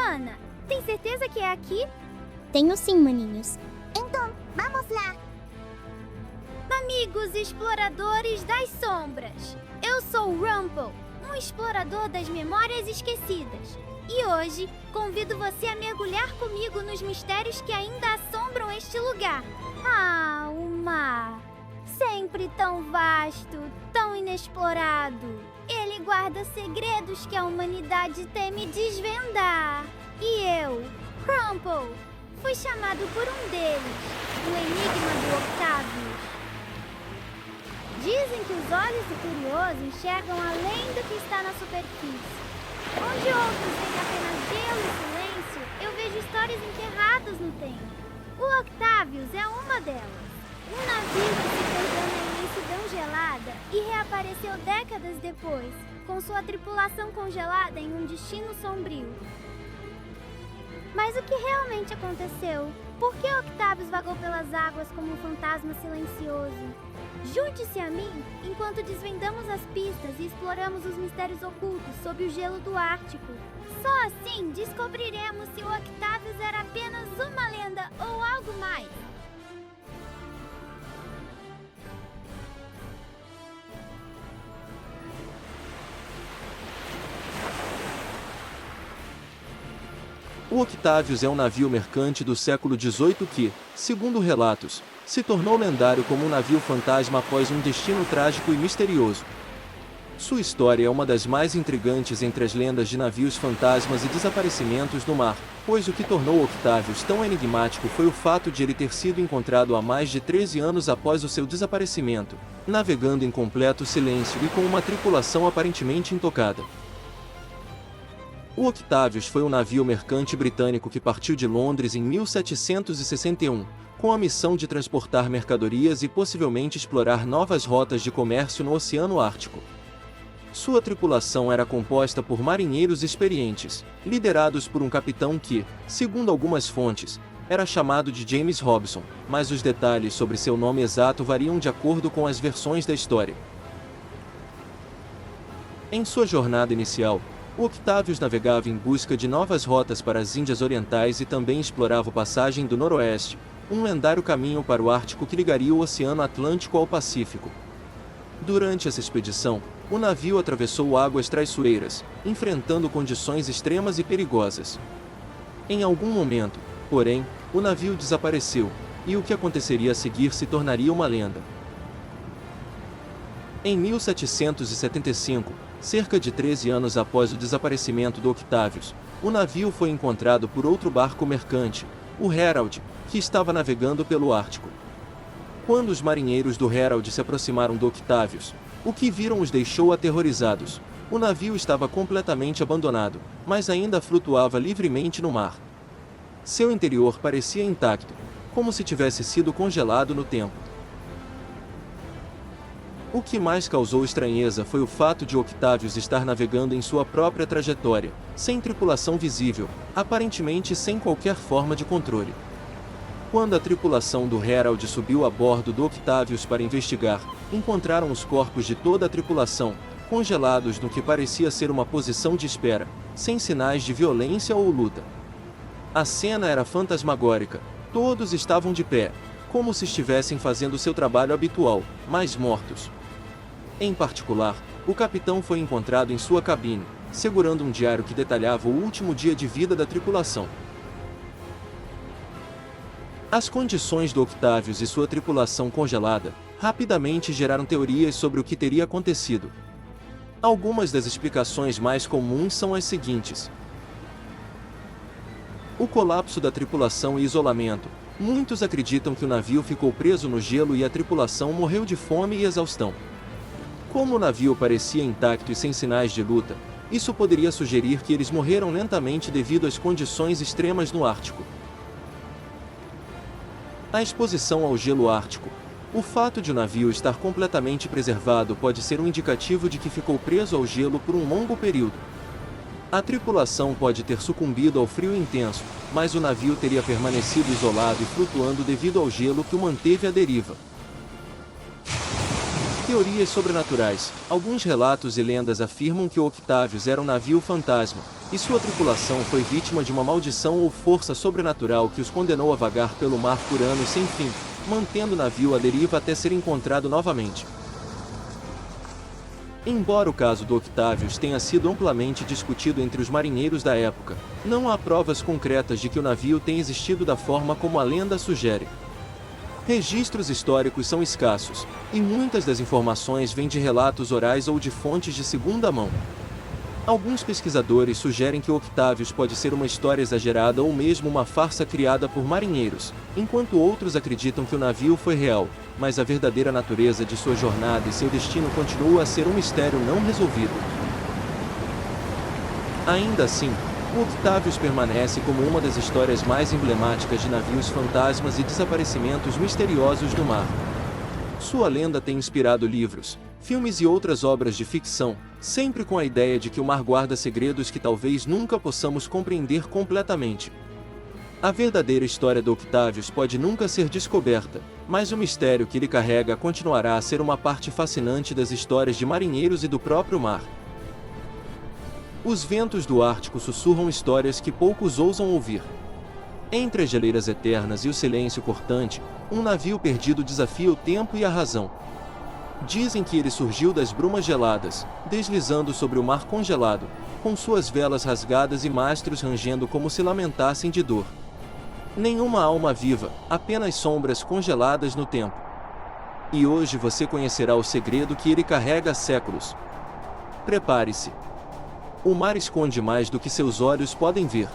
Ana, tem certeza que é aqui? Tenho sim, maninhos. Então, vamos lá. Amigos exploradores das sombras, eu sou Rumple, um explorador das memórias esquecidas. E hoje, convido você a mergulhar comigo nos mistérios que ainda assombram este lugar. Ah, o mar. Sempre tão vasto, tão inexplorado. Ele guarda segredos que a humanidade teme desvendar. E eu, Rumple, fui chamado por um deles, o Enigma do Octavius. Dizem que os olhos do curioso enxergam além do que está na superfície. Onde outros veem apenas gelo e silêncio, eu vejo histórias enterradas no tempo. O Octavius é uma delas. Um navio que se perdeu na imensidão gelada e reapareceu décadas depois, com sua tripulação congelada em um destino sombrio. Mas o que realmente aconteceu? Por que Octavius vagou pelas águas como um fantasma silencioso? Junte-se a mim enquanto desvendamos as pistas e exploramos os mistérios ocultos sob o gelo do Ártico. Só assim descobriremos se o Octavius era apenas uma lenda ou algo mais. O Octavius é um navio mercante do século XVIII que, segundo relatos, se tornou lendário como um navio fantasma após um destino trágico e misterioso. Sua história é uma das mais intrigantes entre as lendas de navios fantasmas e desaparecimentos no mar, pois o que tornou Octavius tão enigmático foi o fato de ele ter sido encontrado há mais de 13 anos após o seu desaparecimento, navegando em completo silêncio e com uma tripulação aparentemente intocada. O Octavius foi um navio mercante britânico que partiu de Londres em 1761, com a missão de transportar mercadorias e possivelmente explorar novas rotas de comércio no Oceano Ártico. Sua tripulação era composta por marinheiros experientes, liderados por um capitão que, segundo algumas fontes, era chamado de James Robson, mas os detalhes sobre seu nome exato variam de acordo com as versões da história. Em sua jornada inicial, o Octavius navegava em busca de novas rotas para as Índias Orientais e também explorava a passagem do Noroeste, um lendário caminho para o Ártico que ligaria o Oceano Atlântico ao Pacífico. Durante essa expedição, o navio atravessou águas traiçoeiras, enfrentando condições extremas e perigosas. Em algum momento, porém, o navio desapareceu, e o que aconteceria a seguir se tornaria uma lenda. Em 1775, cerca de 13 anos após o desaparecimento do Octavius, o navio foi encontrado por outro barco mercante, o Herald, que estava navegando pelo Ártico. Quando os marinheiros do Herald se aproximaram do Octavius, o que viram os deixou aterrorizados. O navio estava completamente abandonado, mas ainda flutuava livremente no mar. Seu interior parecia intacto, como se tivesse sido congelado no tempo. O que mais causou estranheza foi o fato de Octavius estar navegando em sua própria trajetória, sem tripulação visível, aparentemente sem qualquer forma de controle. Quando a tripulação do Herald subiu a bordo do Octavius para investigar, encontraram os corpos de toda a tripulação, congelados no que parecia ser uma posição de espera, sem sinais de violência ou luta. A cena era fantasmagórica, todos estavam de pé, como se estivessem fazendo seu trabalho habitual, mas mortos. Em particular, o capitão foi encontrado em sua cabine, segurando um diário que detalhava o último dia de vida da tripulação. As condições do Octavius e sua tripulação congelada rapidamente geraram teorias sobre o que teria acontecido. Algumas das explicações mais comuns são as seguintes: o colapso da tripulação e isolamento. Muitos acreditam que o navio ficou preso no gelo e a tripulação morreu de fome e exaustão. Como o navio parecia intacto e sem sinais de luta, isso poderia sugerir que eles morreram lentamente devido às condições extremas no Ártico. A exposição ao gelo ártico. O fato de o navio estar completamente preservado pode ser um indicativo de que ficou preso ao gelo por um longo período. A tripulação pode ter sucumbido ao frio intenso, mas o navio teria permanecido isolado e flutuando devido ao gelo que o manteve à deriva. Teorias sobrenaturais. Alguns relatos e lendas afirmam que o Octavius era um navio fantasma, e sua tripulação foi vítima de uma maldição ou força sobrenatural que os condenou a vagar pelo mar por anos sem fim, mantendo o navio à deriva até ser encontrado novamente. Embora o caso do Octavius tenha sido amplamente discutido entre os marinheiros da época, não há provas concretas de que o navio tenha existido da forma como a lenda sugere. Registros históricos são escassos, e muitas das informações vêm de relatos orais ou de fontes de segunda mão. Alguns pesquisadores sugerem que o Octavius pode ser uma história exagerada ou mesmo uma farsa criada por marinheiros, enquanto outros acreditam que o navio foi real, mas a verdadeira natureza de sua jornada e seu destino continua a ser um mistério não resolvido. Ainda assim, o Octavius permanece como uma das histórias mais emblemáticas de navios fantasmas e desaparecimentos misteriosos do mar. Sua lenda tem inspirado livros, filmes e outras obras de ficção, sempre com a ideia de que o mar guarda segredos que talvez nunca possamos compreender completamente. A verdadeira história do Octavius pode nunca ser descoberta, mas o mistério que ele carrega continuará a ser uma parte fascinante das histórias de marinheiros e do próprio mar. Os ventos do Ártico sussurram histórias que poucos ousam ouvir. Entre as geleiras eternas e o silêncio cortante, um navio perdido desafia o tempo e a razão. Dizem que ele surgiu das brumas geladas, deslizando sobre o mar congelado, com suas velas rasgadas e mastros rangendo como se lamentassem de dor. Nenhuma alma viva, apenas sombras congeladas no tempo. E hoje você conhecerá o segredo que ele carrega há séculos. Prepare-se. O mar esconde mais do que seus olhos podem ver.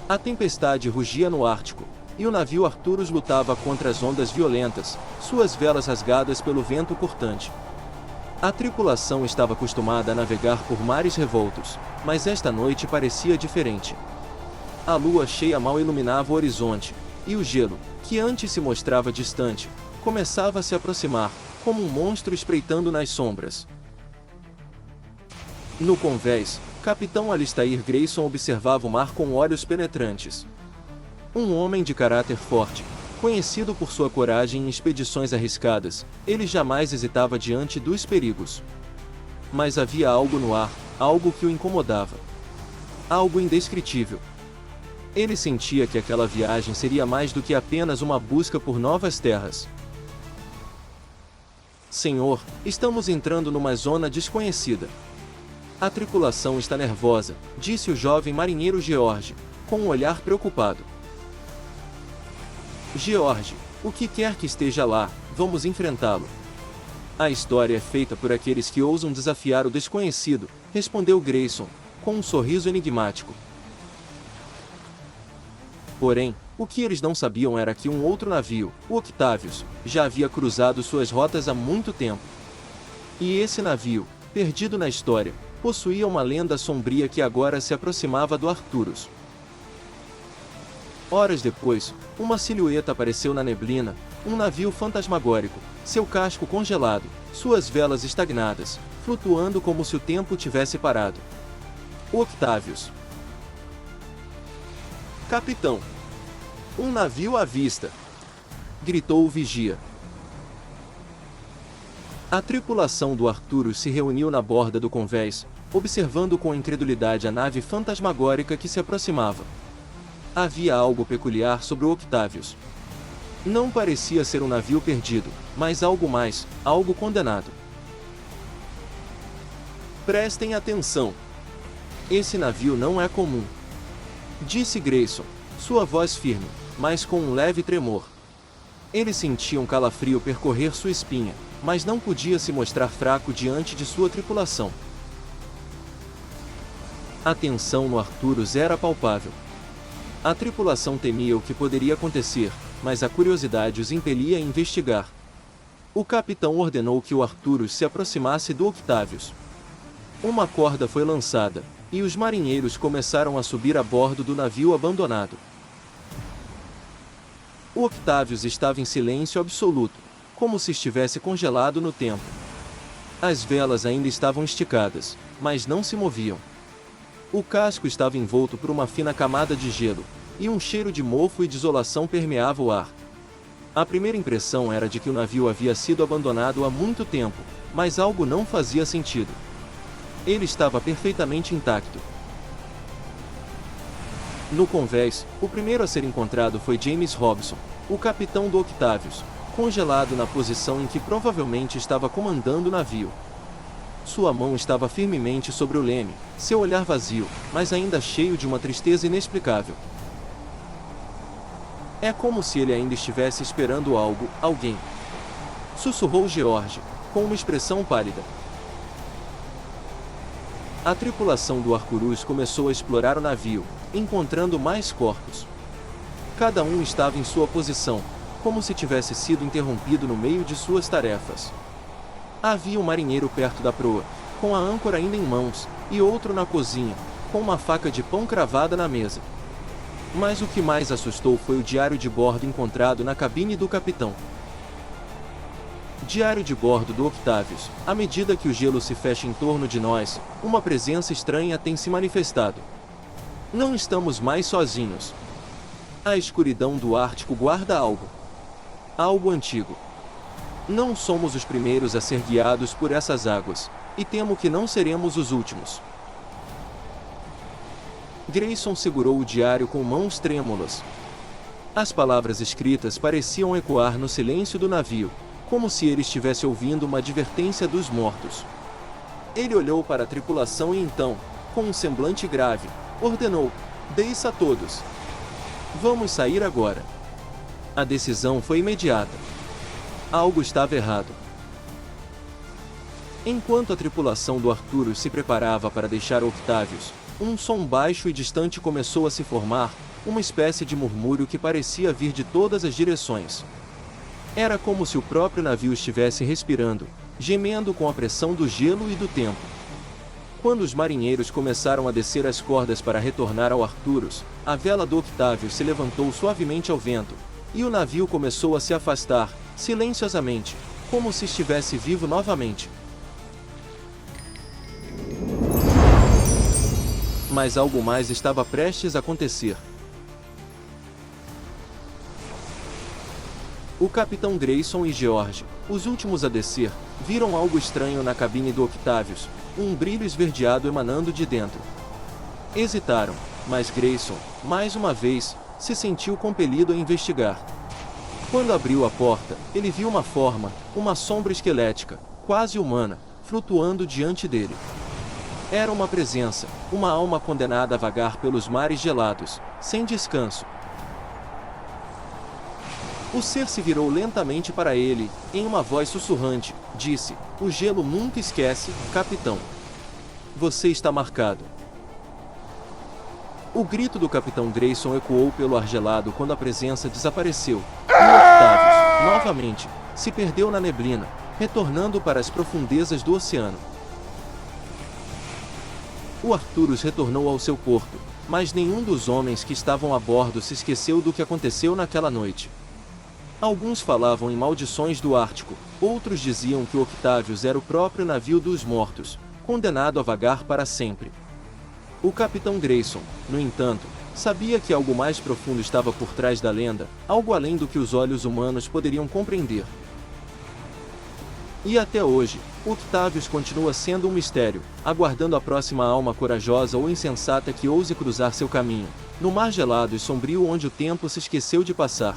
A tempestade rugia no Ártico, e o navio Arturus lutava contra as ondas violentas, suas velas rasgadas pelo vento cortante. A tripulação estava acostumada a navegar por mares revoltos, mas esta noite parecia diferente. A lua cheia mal iluminava o horizonte, e o gelo, que antes se mostrava distante, começava a se aproximar, como um monstro espreitando nas sombras. No convés, Capitão Alistair Grayson observava o mar com olhos penetrantes. Um homem de caráter forte, conhecido por sua coragem em expedições arriscadas, ele jamais hesitava diante dos perigos. Mas havia algo no ar, algo que o incomodava. Algo indescritível. Ele sentia que aquela viagem seria mais do que apenas uma busca por novas terras. Senhor, estamos entrando numa zona desconhecida. A tripulação está nervosa, disse o jovem marinheiro George, com um olhar preocupado. George, o que quer que esteja lá, vamos enfrentá-lo. A história é feita por aqueles que ousam desafiar o desconhecido, respondeu Grayson, com um sorriso enigmático. Porém, o que eles não sabiam era que um outro navio, o Octavius, já havia cruzado suas rotas há muito tempo. E esse navio, perdido na história, possuía uma lenda sombria que agora se aproximava do Arturus. Horas depois, uma silhueta apareceu na neblina, um navio fantasmagórico, seu casco congelado, suas velas estagnadas, flutuando como se o tempo tivesse parado. O Octavius. Capitão! Um navio à vista! Gritou o vigia. A tripulação do Arturus se reuniu na borda do convés, observando com incredulidade a nave fantasmagórica que se aproximava. Havia algo peculiar sobre o Octavius. Não parecia ser um navio perdido, mas algo mais, algo condenado. Prestem atenção. Esse navio não é comum, disse Grayson, sua voz firme, mas com um leve tremor. Ele sentia um calafrio percorrer sua espinha, mas não podia se mostrar fraco diante de sua tripulação. A tensão no Arturus era palpável. A tripulação temia o que poderia acontecer, mas a curiosidade os impelia a investigar. O capitão ordenou que o Arturus se aproximasse do Octavius. Uma corda foi lançada, e os marinheiros começaram a subir a bordo do navio abandonado. O Octavius estava em silêncio absoluto, como se estivesse congelado no tempo. As velas ainda estavam esticadas, mas não se moviam. O casco estava envolto por uma fina camada de gelo, e um cheiro de mofo e desolação permeava o ar. A primeira impressão era de que o navio havia sido abandonado há muito tempo, mas algo não fazia sentido. Ele estava perfeitamente intacto. No convés, o primeiro a ser encontrado foi James Robson, o capitão do Octavius, congelado na posição em que provavelmente estava comandando o navio. Sua mão estava firmemente sobre o leme, seu olhar vazio, mas ainda cheio de uma tristeza inexplicável. É como se ele ainda estivesse esperando algo, alguém. Sussurrou George, com uma expressão pálida. A tripulação do Arcturus começou a explorar o navio, encontrando mais corpos. Cada um estava em sua posição, como se tivesse sido interrompido no meio de suas tarefas. Havia um marinheiro perto da proa, com a âncora ainda em mãos, e outro na cozinha, com uma faca de pão cravada na mesa. Mas o que mais assustou foi o diário de bordo encontrado na cabine do capitão. Diário de bordo do Octavius. À medida que o gelo se fecha em torno de nós, uma presença estranha tem se manifestado. Não estamos mais sozinhos. A escuridão do Ártico guarda algo. Algo antigo. Não somos os primeiros a ser guiados por essas águas, e temo que não seremos os últimos. Grayson segurou o diário com mãos trêmulas. As palavras escritas pareciam ecoar no silêncio do navio, como se ele estivesse ouvindo uma advertência dos mortos. Ele olhou para a tripulação e então, com um semblante grave, ordenou: "Desça a todos. Vamos sair agora." A decisão foi imediata. Algo estava errado. Enquanto a tripulação do Arcturus se preparava para deixar Octavius, um som baixo e distante começou a se formar, uma espécie de murmúrio que parecia vir de todas as direções. Era como se o próprio navio estivesse respirando, gemendo com a pressão do gelo e do tempo. Quando os marinheiros começaram a descer as cordas para retornar ao Arcturus, a vela do Octavius se levantou suavemente ao vento, e o navio começou a se afastar, silenciosamente, como se estivesse vivo novamente. Mas algo mais estava prestes a acontecer. O capitão Grayson e George, os últimos a descer, viram algo estranho na cabine do Octavius, um brilho esverdeado emanando de dentro. Hesitaram, mas Grayson, mais uma vez, se sentiu compelido a investigar. Quando abriu a porta, ele viu uma forma, uma sombra esquelética, quase humana, flutuando diante dele. Era uma presença, uma alma condenada a vagar pelos mares gelados, sem descanso. O ser se virou lentamente para ele, em uma voz sussurrante, disse: "O gelo nunca esquece, capitão. Você está marcado." O grito do capitão Grayson ecoou pelo ar gelado quando a presença desapareceu, e o Octavius, novamente, se perdeu na neblina, retornando para as profundezas do oceano. O Arcturus retornou ao seu porto, mas nenhum dos homens que estavam a bordo se esqueceu do que aconteceu naquela noite. Alguns falavam em maldições do Ártico, outros diziam que o Octavius era o próprio navio dos mortos, condenado a vagar para sempre. O capitão Grayson, no entanto, sabia que algo mais profundo estava por trás da lenda, algo além do que os olhos humanos poderiam compreender. E até hoje, Octavius continua sendo um mistério, aguardando a próxima alma corajosa ou insensata que ouse cruzar seu caminho, no mar gelado e sombrio onde o tempo se esqueceu de passar.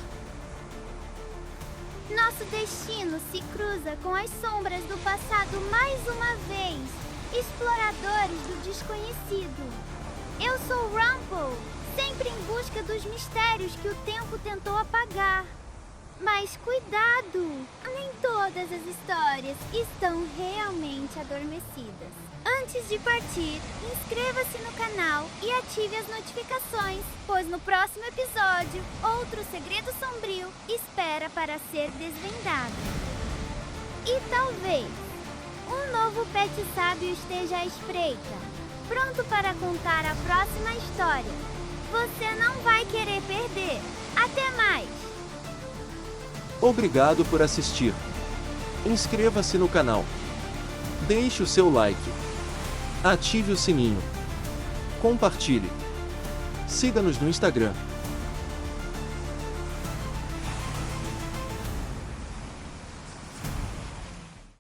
Nosso destino se cruza com as sombras do passado mais uma vez, exploradores do desconhecido. Eu sou Rumpel, sempre em busca dos mistérios que o tempo tentou apagar. Mas cuidado! Nem todas as histórias estão realmente adormecidas. Antes de partir, inscreva-se no canal e ative as notificações, pois no próximo episódio, outro segredo sombrio espera para ser desvendado. E talvez um novo pet sábio esteja à espreita, pronto para contar a próxima história. Você não vai querer perder. Até mais! Obrigado por assistir. Inscreva-se no canal. Deixe o seu like. Ative o sininho. Compartilhe. Siga-nos no Instagram.